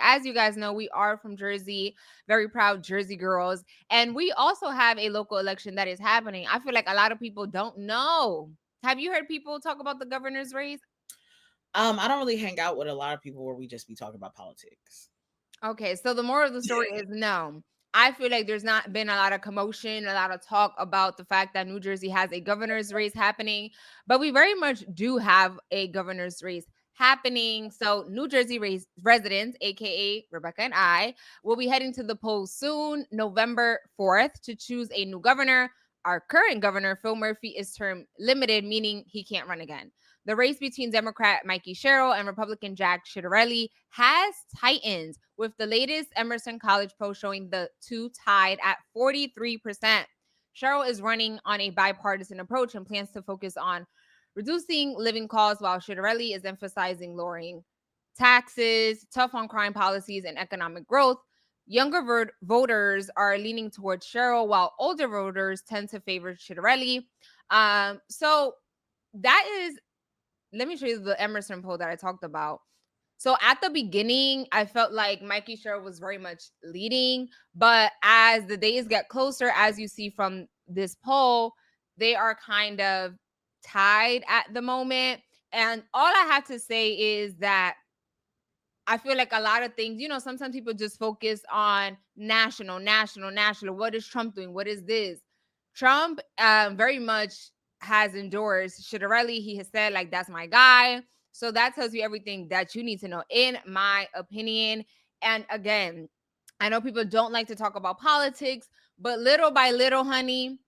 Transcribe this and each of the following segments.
As you guys know, we are from Jersey, very proud Jersey girls. And we also have a local election that is happening. I feel like a lot of people don't know. Have you heard people talk about the governor's race? I don't really hang out with a lot of people where we just be talking about politics. Okay, so the moral of the story is no. I feel like there's not been a lot of commotion, a lot of talk about the fact that New Jersey has a governor's race happening, but we very much do have a governor's race happening. So, New Jersey residents, aka Rebecca and I, will be heading to the polls soon, November 4th, to choose a new governor. Our current governor, Phil Murphy, is term limited, meaning he can't run again. The race between Democrat Mikie Sherrill and Republican Jack Ciattarelli has tightened, with the latest Emerson College poll showing the two tied at 43%. Sherrill is running on a bipartisan approach and plans to focus on reducing living costs, while Ciattarelli is emphasizing lowering taxes, tough on crime policies, and economic growth. Younger voters are leaning towards Sherrill, while older voters tend to favor Ciattarelli. So that is, let me show you the Emerson poll that I talked about. So at the beginning, I felt like Mikie Sherrill was very much leading, but as the days get closer, as you see from this poll, they are kind of tied at the moment. And all I have to say is that I feel like a lot of things, sometimes people just focus on national. What is Trump doing? What is this? Trump very much has endorsed Ciattarelli. He has said, like, that's my guy. So that tells you everything that you need to know, in my opinion. And again, I know people don't like to talk about politics, but little by little, honey,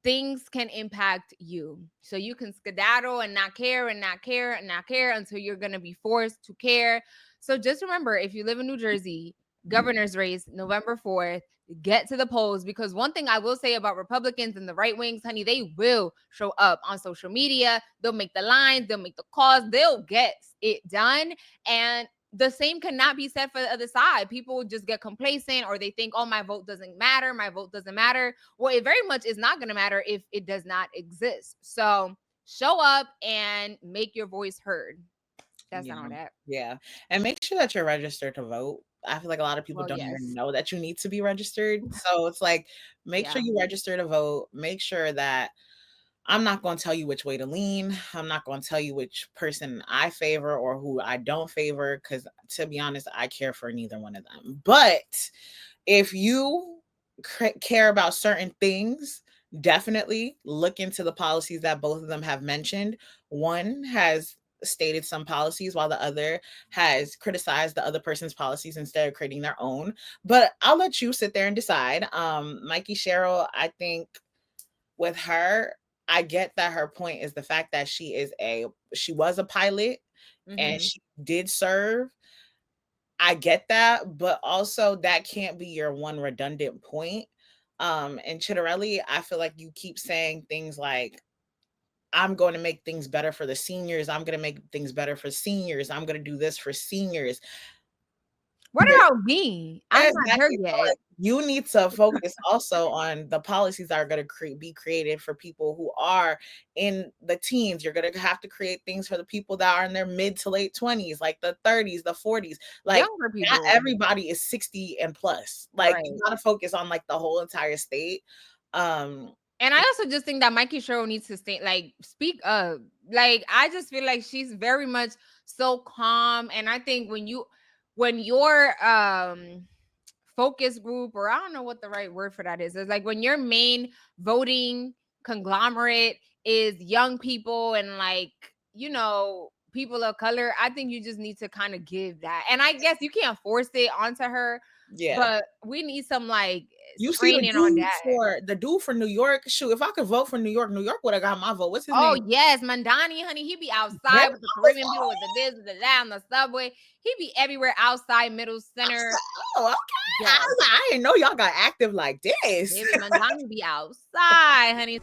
things can impact you. So you can skedaddle and not care and not care and not care until you're going to be forced to care. So just remember, if you live in New Jersey, governor's race, November 4th, get to the polls, because one thing I will say about Republicans and the right wings, honey, they will show up on social media. They'll make the lines, they'll make the calls, they'll get it done. And the same cannot be said for the other side. People just get complacent, or they think, oh, my vote doesn't matter. My vote doesn't matter. Well, it very much is not going to matter if it does not exist. So show up and make your voice heard. That's Yeah. not all that. Yeah. And make sure that you're registered to vote. I feel like a lot of people Well, don't even yes. know that you need to be registered. So it's like, make sure Yeah. you register to vote. Make sure that I'm not going to tell you which way to lean. I'm not going to tell you which person I favor or who I don't favor, because to be honest, I care for neither one of them. But if you care about certain things, definitely look into the policies that both of them have mentioned. One has stated some policies while the other has criticized the other person's policies instead of creating their own. But I'll let you sit there and decide. Mikie Sherrill, I think with her, I get that her point is the fact that she was a pilot and Mm-hmm. she did serve. I get that, but also that can't be your one redundant point. And Ciattarelli, I feel like you keep saying things like, I'm going to make things better for the seniors. I'm going to make things better for seniors. I'm going to do this for seniors. What about me? I'm not there Exactly. So, yet. like, you need to focus also on the policies that are going to be created for people who are in the teens. You're going to have to create things for the people that are in their mid to late 20s, like the 30s, the 40s. Like, Younger not people. everybody is 60 and plus. Like, you Right. got to focus on like the whole entire state. And I also just think that Mikie Sherrill needs to speak up. Like, I just feel like she's very much so calm. And I think when your focus group, or I don't know what the right word for that is, it's like when your main voting conglomerate is young people and, like, people of color, I think you just need to kind of give that. And I guess you can't force it onto her, Yeah. but we need some, like, You see training on that. the dude for New York. Shoot, if I could vote for New York, New York would have got my vote. What's his Oh, name? yes, Mandani, honey, he be Yeah, outside with the I was Caribbean people, with the this, with the that, on the subway. He be everywhere, outside, middle, I was center. like, oh, okay. I Yes, was like, I didn't know y'all got active like this. baby, Mandani be outside, honey.